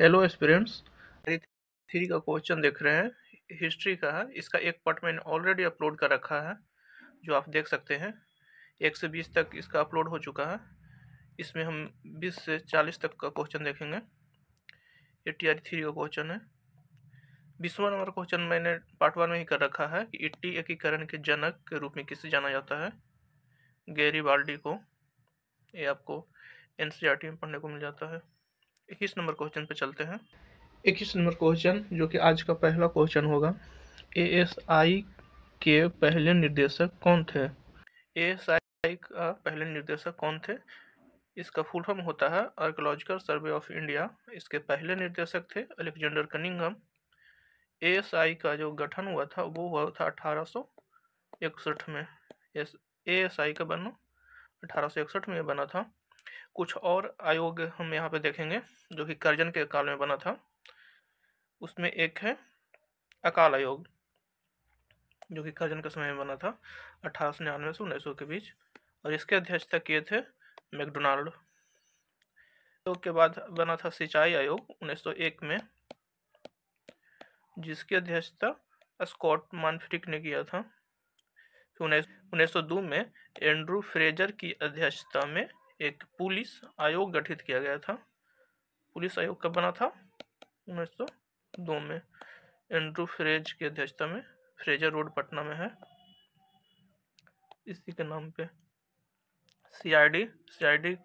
Hello aspirants. Three का question देख रहे हैं, हिस्ट्री का है। इसका एक पार्ट मैंने ऑलरेडी अपलोड कर रखा है, जो आप देख सकते हैं। 1 से 20 तक इसका अपलोड हो चुका है। इसमें हम 20 से 40 तक का क्वेश्चन देखेंगे। ये टीआर थ्री का क्वेश्चन है। 20वां नंबर क्वेश्चन मैंने पार्ट 1 में ही कर रखा है कि इट्टी एकीकरण के जनक के रूप में किसे जाना जाता है? गैरीबाल्डी को। ये आपको एनसीईआरटी में पढ़ने को मिल जाता है। 21 नंबर क्वेश्चन पे चलते हैं। 21 नंबर क्वेश्चन, जो कि आज का पहला क्वेश्चन होगा। एएसआई के पहले निर्देशक कौन थे? एएसआई का पहले निर्देशक कौन थे? इसका फुल फॉर्म होता है आर्कियोलॉजिकल सर्वे ऑफ इंडिया। इसके पहले निर्देशक थे अलेक्जेंडर कनिंघम। एएसआई का जो गठन हुआ था वो हुआ था 1861 में। एएसआई का बना 1861 में बना था। कुछ और आयोग हम यहाँ पे देखेंगे जो कि कर्जन के काल में बना था। उसमें एक है अकाल आयोग, जो कि कर्जन के समय में बना था 1899 से 1900 के बीच, और इसके अध्यक्षता किए थे मैकडोनाल्ड। आयोग के बाद बना था सिंचाई आयोग 1901 में, जिसकी अध्यक्षता स्कॉट मानफ्रिक ने किया था। 1902 में एंड्रू फ्रेजर की अध्यक्षता में एक पुलिस आयोग गठित किया गया था। पुलिस आयोग कब बना था? 1902 में, एंड्रू फ्रेज की अध्यक्षता में। फ्रेजर रोड पटना में है, इसी के नाम पे। सीआईडी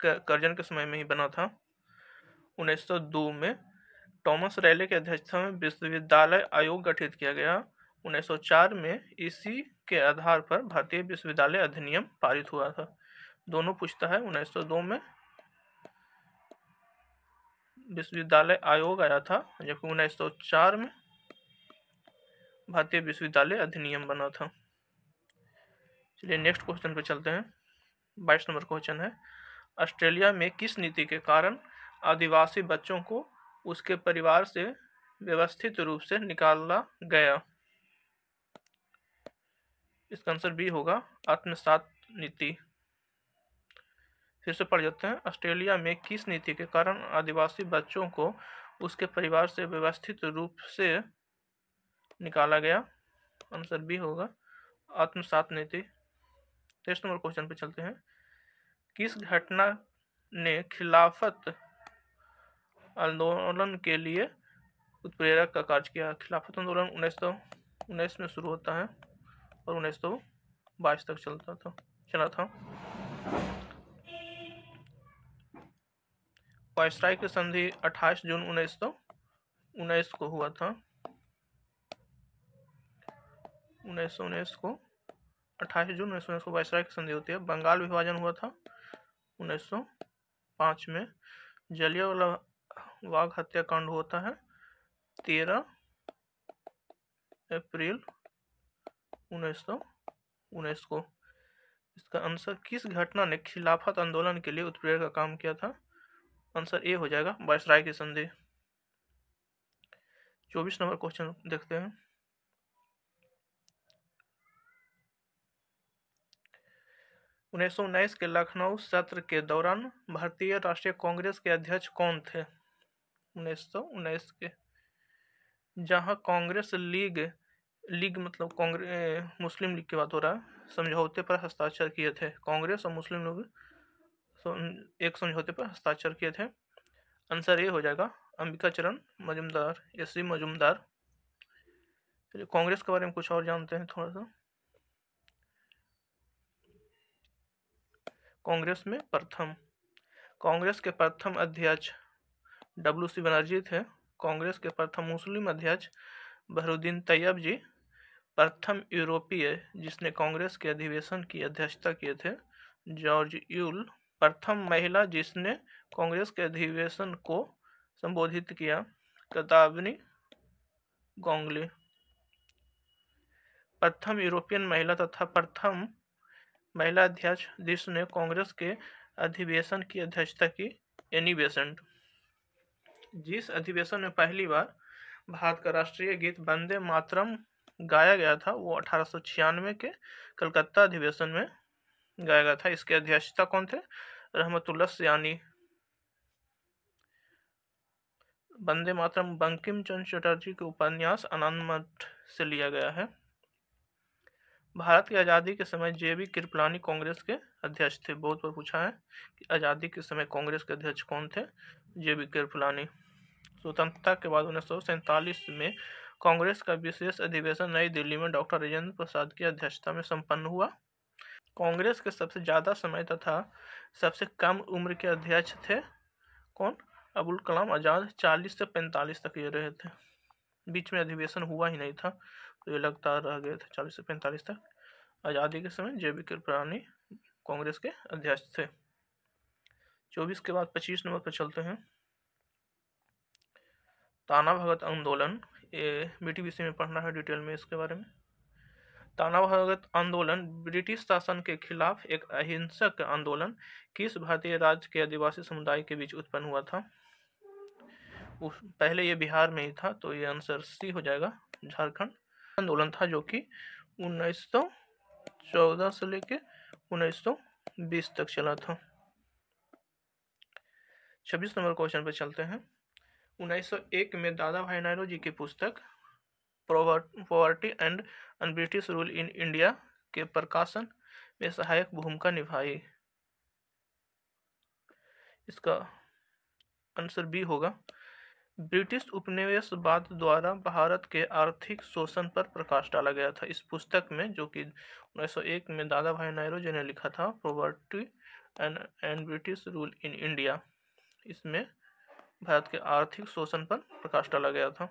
कर्जन के समय में ही बना था। 1902 में टॉमस रैले की अध्यक्षता में विश्वविद्यालय आयोग गठित किया गया। 1904 में इसी के आधार पर भारतीय विश्वविद्यालय अधिनियम पारित हुआ था। दोनों पूछता है। 1902 में विश्वविद्यालय आयोग आया था, जबकि 1904 में भारतीय विश्वविद्यालय अधिनियम बना था। चलिए नेक्स्ट क्वेश्चन पे चलते हैं। 22 नंबर क्वेश्चन है, ऑस्ट्रेलिया में किस नीति के कारण आदिवासी बच्चों को उसके परिवार से व्यवस्थित रूप से निकाला गया? इसका आंसर बी होगा, आत्मसात नीति। फिर से पढ़ जाते हैं। ऑस्ट्रेलिया में किस नीति के कारण आदिवासी बच्चों को उसके परिवार से व्यवस्थित रूप से निकाला गया? आंसर बी होगा, आत्मसात नीति। 23 नंबर क्वेश्चन पे चलते हैं। किस घटना ने खिलाफत आंदोलन के लिए उत्प्रेरक का कार्य किया? खिलाफत आंदोलन 1919 में शुरू होता है और 1922 तक चला था। वायसराय की संधि 28 जून 1919 को हुआ था। 1919 को 28 जून 1919 को वायसराय की संधि होती है। बंगाल विभाजन हुआ था 1905 में। जलियांवाला बाग हत्याकांड होता है 13 अप्रैल 1919 को। इसका आंसर, किस घटना ने खिलाफत आंदोलन के लिए उत्प्रेरक का काम किया था? आंसर ए हो जाएगा, वायसराय की संधि। 24 नंबर क्वेश्चन देखते हैं। 1919 के लखनऊ सत्र के दौरान भारतीय राष्ट्रीय कांग्रेस के अध्यक्ष कौन थे? 1919 के, जहां कांग्रेस लीग मतलब कांग्रेस मुस्लिम लीग की बात हो रहा है, समझौते पर हस्ताक्षर किए थे। कांग्रेस और मुस्लिम लीग एक समझौते पर हस्ताक्षर किए थे। आंसर ए हो जाएगा, अंबिकाचरण मजूमदार, एस.सी. मजूमदार। चलिए कांग्रेस के बारे में कुछ और जानते हैं थोड़ा सा। कांग्रेस के प्रथम अध्यक्ष WC बनर्जी थे। कांग्रेस के प्रथम मुस्लिम अध्यक्ष बहरुद्दीन तैयब जी। प्रथम यूरोपीय जिसने कांग्रेस के अधिवेशन की अध्यक्षता किए थे, जॉर्ज यूल। प्रथम महिला जिसने कांग्रेस के अधिवेशन को संबोधित किया, कतावनी गोंगली। प्रथम यूरोपियन महिला तथा प्रथम महिला अध्यक्ष जिसने कांग्रेस के अधिवेशन की अध्यक्षता की, एनी बेसेंट। जिस अधिवेशन में पहली बार भारत का राष्ट्रीय गीत वंदे मातरम गाया गया था, वो 1896 के कलकत्ता अधिवेशन में गाया गया था। इसके अध्यक्षता कौन थे? रहमतुल्लाह सयानी। वंदे मातरम बंकिम चंद्र चटर्जी के उपन्यास आनंद मठ से लिया गया है। भारत की आज़ादी के समय जेबी कृपलानी कांग्रेस के अध्यक्ष थे। बहुत बार पूछा है कि आज़ादी के समय कांग्रेस के अध्यक्ष कौन थे? जेबी कृपलानी। स्वतंत्रता के बाद 1947 में कांग्रेस का विशेष अधिवेशन नई दिल्ली में डॉक्टर राजेंद्र प्रसाद की अध्यक्षता में संपन्न हुआ। कांग्रेस के सबसे ज्यादा समय तथा सबसे कम उम्र के अध्यक्ष थे कौन? अबुल कलाम आजाद। 40 से 45 तक ये रहे थे, बीच में अधिवेशन हुआ ही नहीं था, तो ये लगातार रह गए थे 40 से 45 तक। आज़ादी के समय जेबी कृपलानी कांग्रेस के अध्यक्ष थे। 24 के बाद 25 नंबर पर चलते हैं। ताना भगत आंदोलन, ये बीटीबीसी में पढ़ना है डिटेल में इसके बारे में। ताना भगत आंदोलन ब्रिटिश शासन के खिलाफ एक अहिंसक आंदोलन किस भारतीय राज्य के आदिवासी समुदाय के बीच उत्पन्न हुआ था? पहले ये बिहार में ही था, तो ये आंसर सी हो जाएगा, झारखंड। आंदोलन था जो कि 1914 से लेके 1920 तक चला था। 26 नंबर क्वेश्चन पे चलते हैं। 1901 में दादा भाई नौरोजी की पुस्तक poverty and British rule in India के प्रकाशन में सहायक भूमिका निभाई। इसका आंसर बी होगा। ब्रिटिश उपनिवेशवाद द्वारा भारत के आर्थिक शोषण पर प्रकाश डाला गया था इस पुस्तक में, जो कि 1901 में दादा भाई नौरोजी ने लिखा था, poverty and British rule in India. इसमें भारत के आर्थिक शोषण पर प्रकाश डाला गया था।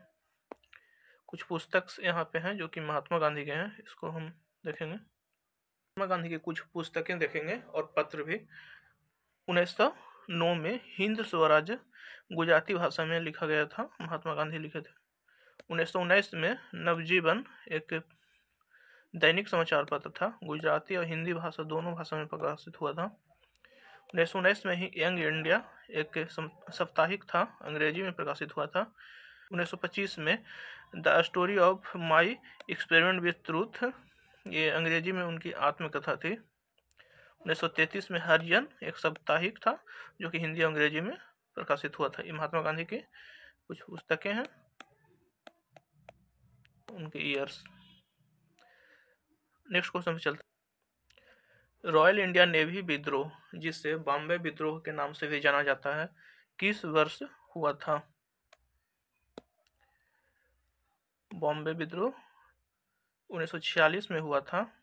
कुछ पुस्तक यहाँ पे हैं जो कि महात्मा गांधी के हैं, इसको हम देखेंगे। महात्मा गांधी की कुछ पुस्तकें देखेंगे और पत्र भी। 1909 में हिंद स्वराज गुजराती भाषा में लिखा गया था, महात्मा गांधी लिखे थे। 1919 में नवजीवन एक दैनिक समाचार पत्र था, गुजराती और हिंदी भाषा दोनों भाषा में प्रकाशित हुआ था। 1919 में ही यंग इंडिया एक साप्ताहिक था, अंग्रेजी में प्रकाशित हुआ था। 1925 में the story of my experiment with truth, ये अंग्रेजी में उनकी आत्मकथा थी। 1933 में हरिजन एक साप्ताहिक था जो कि हिंदी और अंग्रेजी में प्रकाशित हुआ था। ये महात्मा गांधी की कुछ पुस्तकें हैं, उनके ईयर्स। नेक्स्ट क्वेश्चन पे चलते हैं। रॉयल इंडिया नेवी विद्रोह, जिसे बॉम्बे विद्रोह के नाम से भी जाना जाता है, किस वर्ष हुआ था? बॉम्बे विद्रोह 1946 में हुआ था।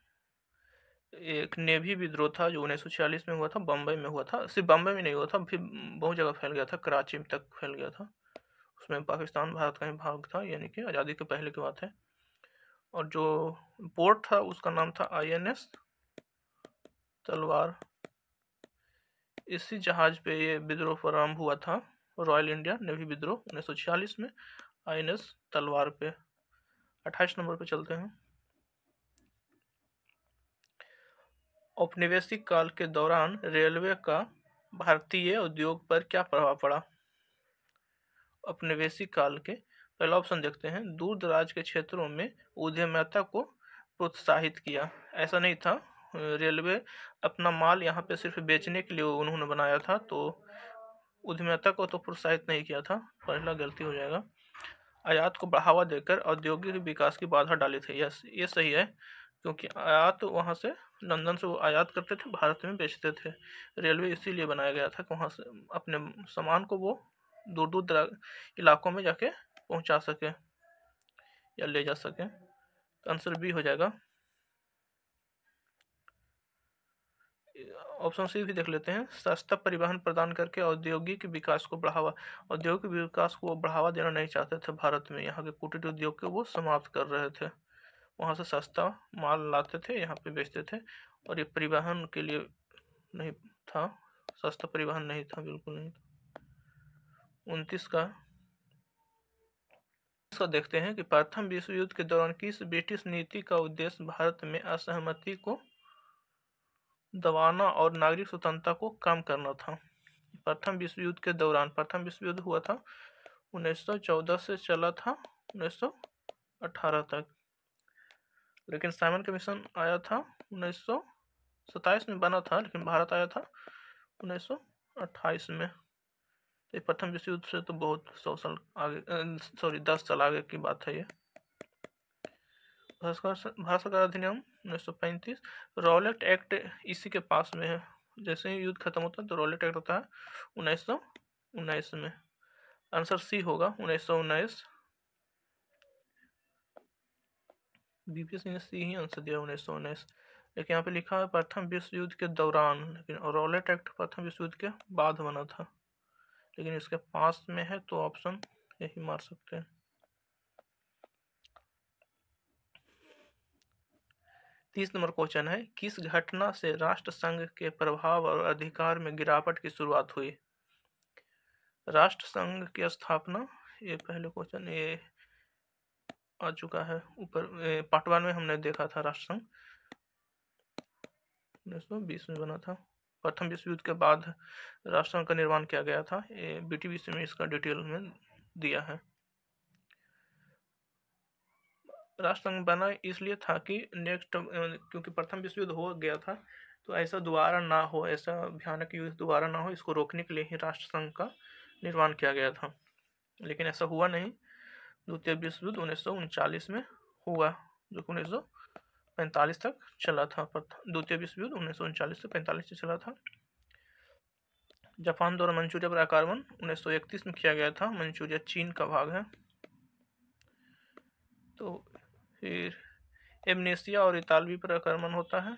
एक नेवी विद्रोह था जो 1946 में हुआ था, बम्बई में हुआ था। सिर्फ बम्बई में नहीं हुआ था, फिर बहुत जगह फैल गया था, कराची तक फैल गया था। उसमें पाकिस्तान भारत का ही भाग था, यानी कि आज़ादी के पहले की बात है। और जो पोर्ट था उसका नाम था INS तलवार। इसी जहाज पे ये विद्रोह प्रारंभ हुआ था, रॉयल इंडिया नेवी विद्रोह 1946 में INS तलवार पे। 28 नंबर पे चलते हैं। औपनिवेशिक काल के दौरान रेलवे का भारतीय उद्योग पर क्या प्रभाव पड़ा? औपनिवेशिक काल के पहला ऑप्शन देखते हैं। दूर दराज के क्षेत्रों में उद्यमिता को प्रोत्साहित किया। ऐसा नहीं था, रेलवे अपना माल यहाँ पे सिर्फ बेचने के लिए उन्होंने बनाया था, तो उद्यमिता को तो प्रोत्साहित नहीं किया था, पहला गलती हो जाएगा। आयात को बढ़ावा देकर औद्योगिक विकास की बाधा डाली थी। यस, ये सही है, क्योंकि आयात वहाँ से लंदन से वो आयात करते थे, भारत में बेचते थे। रेलवे इसीलिए बनाया गया था कि वहाँ से अपने सामान को वो दूर दूर इलाकों में जाके पहुँचा सके या ले जा सके। तो आंसर बी हो जाएगा। ऑप्शन सी भी देख लेते हैं। सस्ता परिवहन प्रदान करके औद्योगिक विकास को बढ़ावा देना नहीं चाहते थे भारत में। यहाँ के कुटीर उद्योग के वो समाप्त कर रहे थे, वहाँ से सस्ता माल लाते थे, यहाँ पे बेचते थे। और ये परिवहन के लिए नहीं था, सस्ता परिवहन नहीं था, बिल्कुल नहीं था। 29 का देखते हैं कि प्रथम विश्व युद्ध के दौरान किस ब्रिटिश नीति का उद्देश्य भारत में असहमति को दबाना और नागरिक स्वतंत्रता को कम करना था? प्रथम विश्व युद्ध के दौरान, प्रथम विश्व युद्ध हुआ था 1914 से चला था 1918 तक, लेकिन साइमन कमीशन आया था 1927 में बना था, लेकिन भारत आया था 1928 में। ये प्रथम विश्व युद्ध से तो बहुत 100 साल आगे, सॉरी 10 साल आगे की बात है ये। भारत सरकार अधिनियम 1935, रॉलेट एक्ट इसी के पास में है। जैसे ही युद्ध खत्म होता है तो रॉलेट एक्ट होता है 1919 में। आंसर सी होगा 1919। बीपीएससी ने सी ही आंसर दिया 1919। लेकिन यहाँ पे लिखा है प्रथम विश्व युद्ध के दौरान, लेकिन रॉलेट एक्ट प्रथम विश्व युद्ध के बाद बना था, लेकिन इसके पास में है तो ऑप्शन यही मार सकते हैं। 30 नंबर क्वेश्चन है, किस घटना से राष्ट्रसंघ के प्रभाव और अधिकार में गिरावट की शुरुआत हुई? राष्ट्रसंघ की स्थापना, ये पहले क्वेश्चन ये आ चुका है ऊपर, पार्ट 1 में हमने देखा था। राष्ट्रसंघ 1920 में बना था। प्रथम विश्व युद्ध के बाद राष्ट्रसंघ का निर्माण किया गया था। ये बीटीबीसी में इसका डिटेल में दिया है। राष्ट्रसंघ बना इसलिए था कि क्योंकि प्रथम विश्व युद्ध हो गया था, तो ऐसा दोबारा ना हो, ऐसा भयानक युद्ध दोबारा ना हो, इसको रोकने के लिए ही राष्ट्रसंघ का निर्माण किया गया था। लेकिन ऐसा हुआ नहीं। द्वितीय विश्व युद्ध 1939 में हुआ, जो कि 1945 तक चला था। द्वितीय विश्व युद्ध 1939 से 45 तक चला था। जापान द्वारा मंचूरिया पर आक्रमण 1931 में किया गया था। मंचूरिया चीन का भाग है। तो फिर एमनेसिया और इतालवी पर आक्रमण होता है।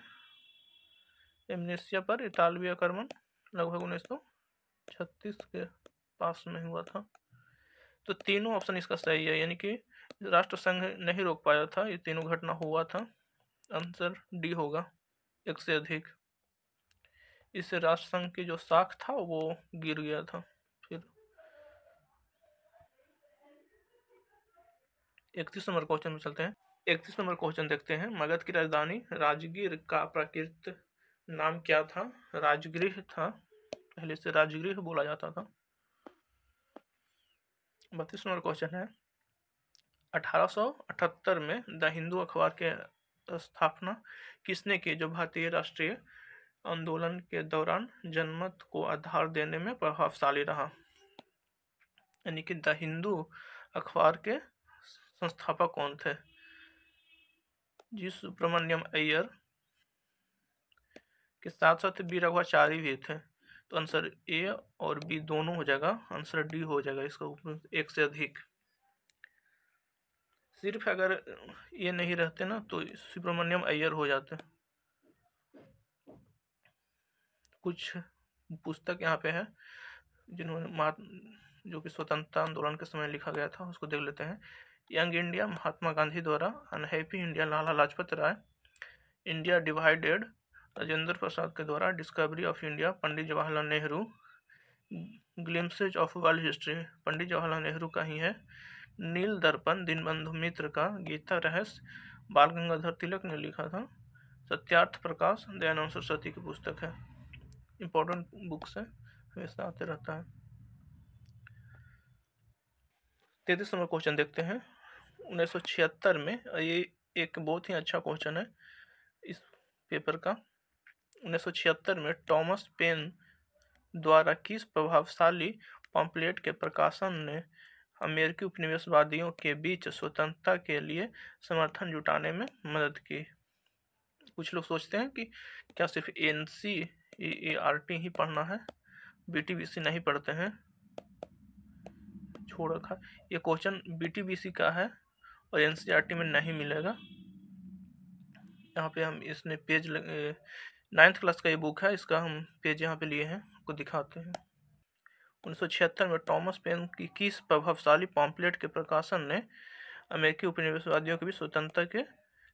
एमनेसिया पर इतालवी आक्रमण लगभग 1936 के पास में हुआ था। तो तीनों ऑप्शन इसका सही है, यानी कि राष्ट्रसंघ नहीं रोक पाया था, ये तीनों घटना हुआ था। आंसर डी होगा, एक से अधिक। इससे राष्ट्रसंघ की जो शाख था वो गिर गया था। फिर 31 नंबर क्वेश्चन में चलते हैं। 31 नंबर क्वेश्चन देखते हैं। मगध की राजधानी राजगीर का प्राकृत नाम क्या था? राजगृह था, पहले से राजगृह बोला जाता था। 32 नंबर क्वेश्चन है, 1878 में द हिंदू अखबार के स्थापना किसने की, जो भारतीय राष्ट्रीय आंदोलन के दौरान जनमत को आधार देने में प्रभावशाली रहा? यानी कि द हिंदू अखबार के संस्थापक कौन थे? जी सुब्रमण्यम अय्यर के साथ साथ वीरघवाचारी भी थे। तो आंसर ए और बी दोनों हो जाएगा, आंसर डी हो जाएगा इसका, एक से अधिक। सिर्फ अगर ये नहीं रहते ना तो सुब्रमण्यम अय्यर हो जाते। कुछ पुस्तक यहाँ पे है जिन्होंने जो कि स्वतंत्रता आंदोलन के समय लिखा गया था, उसको देख लेते हैं। यंग इंडिया महात्मा गांधी द्वारा, unhappy India Lala Lajpat Rai, India divided Rajendra Prasad के द्वारा, discovery of India Pandit Jawaharlal Nehru, glimpses of world history Pandit Jawaharlal Nehru का ही है, नील दर्पण दीनबंधु मित्र का, गीता रहस्य बाल गंगाधर तिलक ने लिखा था, सत्यार्थ प्रकाश दयानंद सरस्वती की पुस्तक है। इंपॉर्टेंट बुक्स है, हमेशा आते रहता है। 33 नंबर क्वेश्चन देखते हैं। 1976 में, ये एक बहुत ही अच्छा क्वेश्चन है इस पेपर का। 1976 में टॉमस पेन द्वारा किस प्रभावशाली पम्पलेट के प्रकाशन ने अमेरिकी उपनिवेशवादियों के बीच स्वतंत्रता के लिए समर्थन जुटाने में मदद की? कुछ लोग सोचते हैं कि क्या सिर्फ NCERT ही पढ़ना है, BTBC नहीं पढ़ते हैं, छोड़ रखा। ये क्वेश्चन BTBC का है और NCERT में नहीं मिलेगा। यहाँ पे हम इसमें पेज 9th क्लास का ये बुक है, इसका हम पेज यहाँ पे लिए हैं, आपको दिखाते हैं। 1976 में टॉमस पेन की किस प्रभावशाली पॉम्पलेट के प्रकाशन ने अमेरिकी उपनिवेशवादियों के बीच स्वतंत्रता के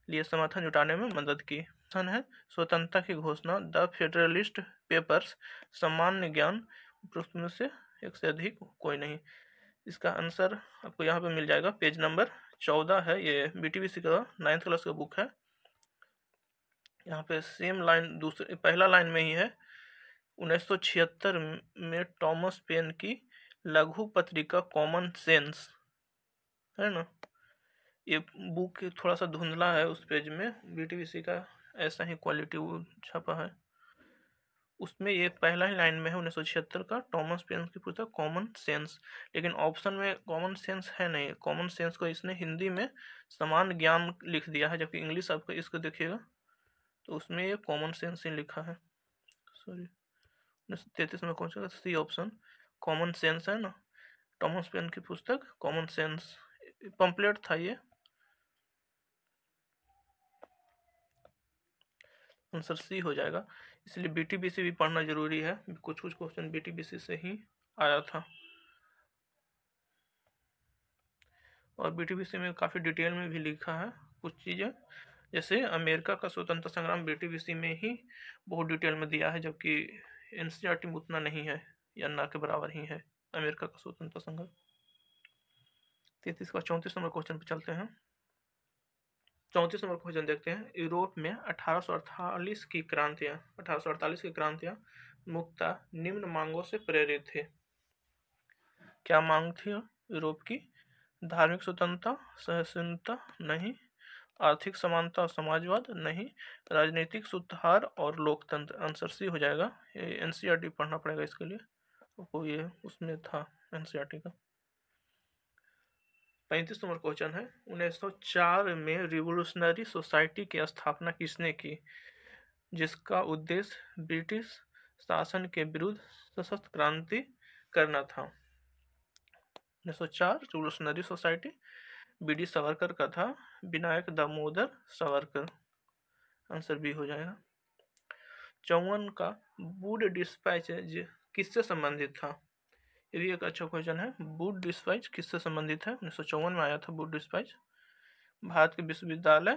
लिए समर्थन जुटाने में मदद की? है स्वतंत्रता की घोषणा, द फेडरलिस्ट पेपर्स, सामान्य ज्ञान, उपरोक्त में से एक से अधिक कोई नहीं। इसका आंसर आपको यहाँ पे मिल जाएगा, पेज नंबर 14 है, ये BTBC का 9th क्लास का बुक है। यहाँ पे सेम लाइन दूसरे पहला लाइन में ही है। 1976 में टॉमस पेन की लघु पत्रिका कॉमन सेंस, है ना, ये बुक थोड़ा सा धुंधला है उस पेज में, BTBC का ऐसा ही क्वालिटी छपा है। उसमें ये पहला ही लाइन में है 1976 का टॉमस पेन की पुस्तक कॉमन सेंस, लेकिन ऑप्शन में कॉमन सेंस है नहीं। कॉमन सेंस को इसने हिंदी में समान ज्ञान लिख दिया है, जबकि इंग्लिश आपका इसको देखिएगा तो उसमें ये कॉमन सेंस ही लिखा है। सॉरी, 1933 में कौन सा सी ऑप्शन कॉमन सेंस है ना, टॉमस पेन की पुस्तक कॉमन सेंस पंपलेट था ये। आंसर सी हो जाएगा। इसलिए बीटीबीसी भी पढ़ना जरूरी है, कुछ कुछ क्वेश्चन बीटीबीसी से ही आया था। और बीटीबीसी में काफ़ी डिटेल में भी लिखा है कुछ चीज़ें, जैसे अमेरिका का स्वतंत्रता संग्राम बीटीबीसी में ही बहुत डिटेल में दिया है, जबकि एनसीईआरटी में उतना नहीं है या ना के बराबर ही है अमेरिका का स्वतंत्रता संग्राम। 33 का 34 नंबर क्वेश्चन पे चलते हैं। 34 नंबर क्वेश्चन देखते हैं। यूरोप में 1848 की क्रांतियां मुख्यतः निम्न मांगों से प्रेरित थे। क्या मांग थी यूरोप की? धार्मिक स्वतंत्रता, सहिष्णुता नहीं, आर्थिक समानता और समाजवाद नहीं, राजनीतिक सुधार और लोकतंत्र। आंसर सी हो जाएगा। ये एनसीईआरटी पढ़ना पड़ेगा इसके लिए, तो ये उसमें था एनसीईआरटी का। 35 नंबर क्वेश्चन है। 1904 में रिवोल्यूशनरी सोसाइटी की स्थापना किसने की, जिसका उद्देश्य ब्रिटिश शासन के विरुद्ध सशक्त क्रांति करना था? 1904 रिवोल्यूशनरी सोसाइटी बीडी सावरकर का था, विनायक दामोदर सावरकर। आंसर बी हो जाएगा। 54 का वुड डिस्पैच किससे संबंधित था? ये भी एक अच्छा क्वेश्चन है। वुड डिस्पैच किससे संबंधित है? 1954 में आया था वुड डिस्पैच। भारत में विश्वविद्यालयों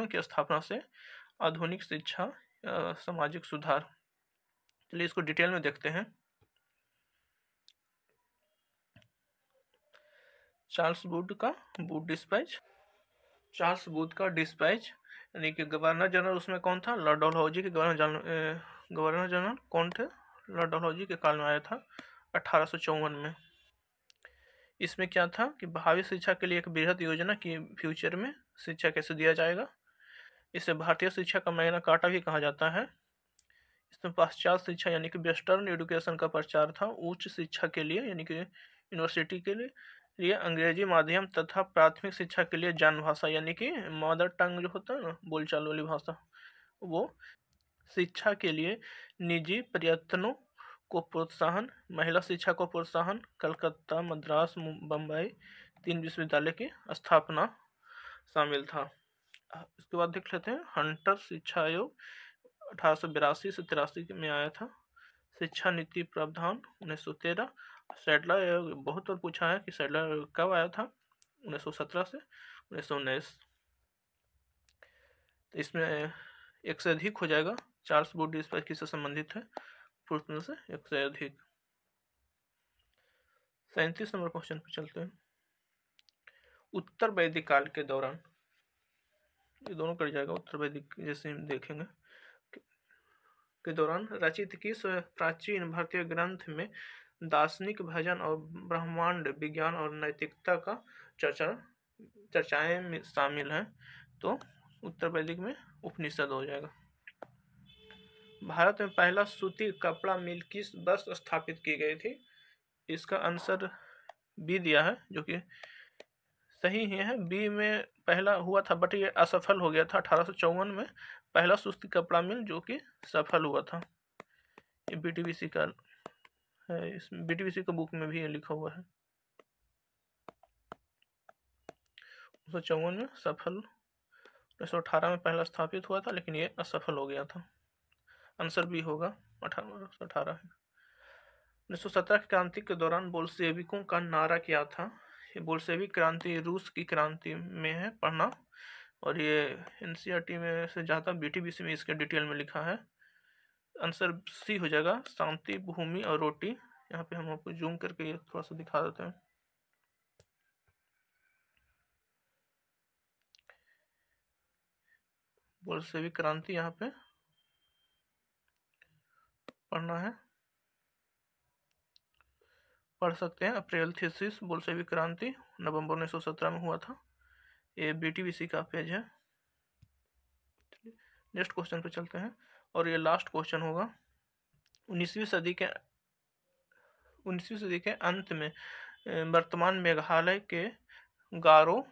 की स्थापना से आधुनिक शिक्षा, सामाजिक सुधार। चलिए इसको डिटेल में देखते हैं। चार्ल्स वुड का वुड डिस्पैच, चार्ल्स वुड का डिस्पैच यानी कि गवर्नर जनरल उसमें कौन था? लॉर्ड डलहौजी के गवर्नर जनरल कौन थे? लॉर्ड डलहौजी के काल में आया था 1854 में। इसमें क्या था कि भावी शिक्षा के लिए एक बृहद योजना की फ्यूचर में शिक्षा कैसे दिया जाएगा। इसे भारतीय शिक्षा का मैग्ना कार्टा भी कहा जाता है। इसमें पाश्चात्य शिक्षा यानी कि वेस्टर्न एजुकेशन का प्रचार था। उच्च शिक्षा के लिए यानी कि यूनिवर्सिटी के लिए अंग्रेजी माध्यम तथा प्राथमिक शिक्षा के लिए जन भाषा यानी कि मदर टंग जो होता है ना, बोलचाल वाली भाषा, वो। शिक्षा के लिए निजी प्रयत्नों को प्रोत्साहन, महिला शिक्षा को प्रोत्साहन, कलकत्ता, मद्रास, बम्बई 3 विश्वविद्यालय की स्थापना शामिल था। इसके बाद देख लेते हैं हंटर शिक्षा आयोग 1882 से 83 में आया था। शिक्षा नीति प्रावधान 1913। सैडलर आयोग बहुत बार पूछा है कि सैडलर आयोग कब आया था? 1917 से 1919। तो इसमें एक से अधिक हो जाएगा। चार्ल्स वुड डिस्पैच किससे संबंधित है? पुरुष से एक से अधिक। 37 नंबर क्वेश्चन पे चलते हैं। उत्तर वैदिक काल के दौरान, ये दोनों कर जाएगा, उत्तर वैदिक जैसे हम देखेंगे के दौरान रचित किस प्राचीन भारतीय ग्रंथ में दार्शनिक भजन और ब्रह्मांड विज्ञान और नैतिकता का चर्चाएं शामिल हैं? तो उत्तर वैदिक में उपनिषद हो जाएगा। भारत में पहला सूती कपड़ा मिल किस वर्ष स्थापित की गई थी? इसका आंसर बी दिया है, जो कि सही ही है। बी में पहला हुआ था बट ये असफल हो गया था 1854 में। पहला सूती कपड़ा मिल जो कि सफल हुआ था। ये बीटीबीसी का है, इस बीटीबीसी का बुक में भी ये लिखा हुआ है। 1954 में सफल, 1918 में पहला स्थापित हुआ था लेकिन ये असफल हो गया था। आंसर भी होगा 1918 है। 1917 की क्रांति के दौरान बोल्शेविकों का नारा क्या था? ये बोल्शेविक क्रांति रूस की क्रांति में है पढ़ना, और ये एनसीईआरटी में से ज़्यादा बीटीबीसी में इसके डिटेल में लिखा है। आंसर सी हो जाएगा, शांति, भूमि और रोटी। यहाँ पे हम आपको जूम करके ये थोड़ा सा दिखा देते हैं। बोल्शेविक क्रांति यहाँ पे पढ़ना है, पढ़ सकते हैं। अप्रैल थीसिस बोल्शेविक क्रांति नवंबर 1917 में हुआ था। ये बीटीबीसी का पेज है। नेक्स्ट क्वेश्चन पे चलते हैं। और ये लास्ट क्वेश्चन होगा। 19वीं सदी के अंत में वर्तमान मेघालय के गारो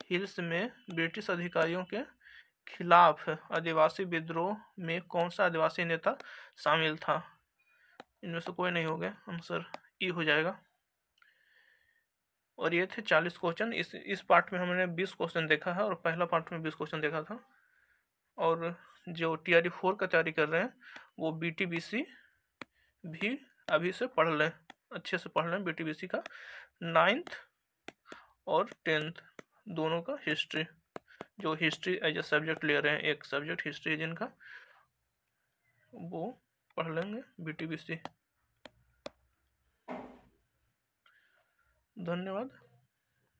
हिल्स में ब्रिटिश अधिकारियों के खिलाफ आदिवासी विद्रोह में कौन सा आदिवासी नेता शामिल था? इनमें से कोई नहीं हो गया, आंसर ई हो जाएगा। और ये थे 40 क्वेश्चन। इस पार्ट में हमने 20 क्वेश्चन देखा है और पहला पार्ट में 20 क्वेश्चन देखा था। और जो TRE 4 का तैयारी कर रहे हैं वो BTBC भी अभी से पढ़ लें, अच्छे से पढ़ लें। BTBC का 9th और 10th दोनों का हिस्ट्री, जो हिस्ट्री एज ए सब्जेक्ट ले रहे हैं, एक सब्जेक्ट हिस्ट्री जिनका, वो पढ़ लेंगे BTBC। धन्यवाद।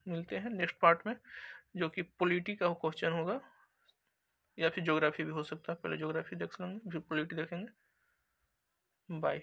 मिलते हैं नेक्स्ट पार्ट में, जो कि पॉलिटी का क्वेश्चन होगा या फिर ज्योग्राफी भी हो सकता है। पहले ज्योग्राफी देख लेंगे फिर पॉलिटी देखेंगे। बाय।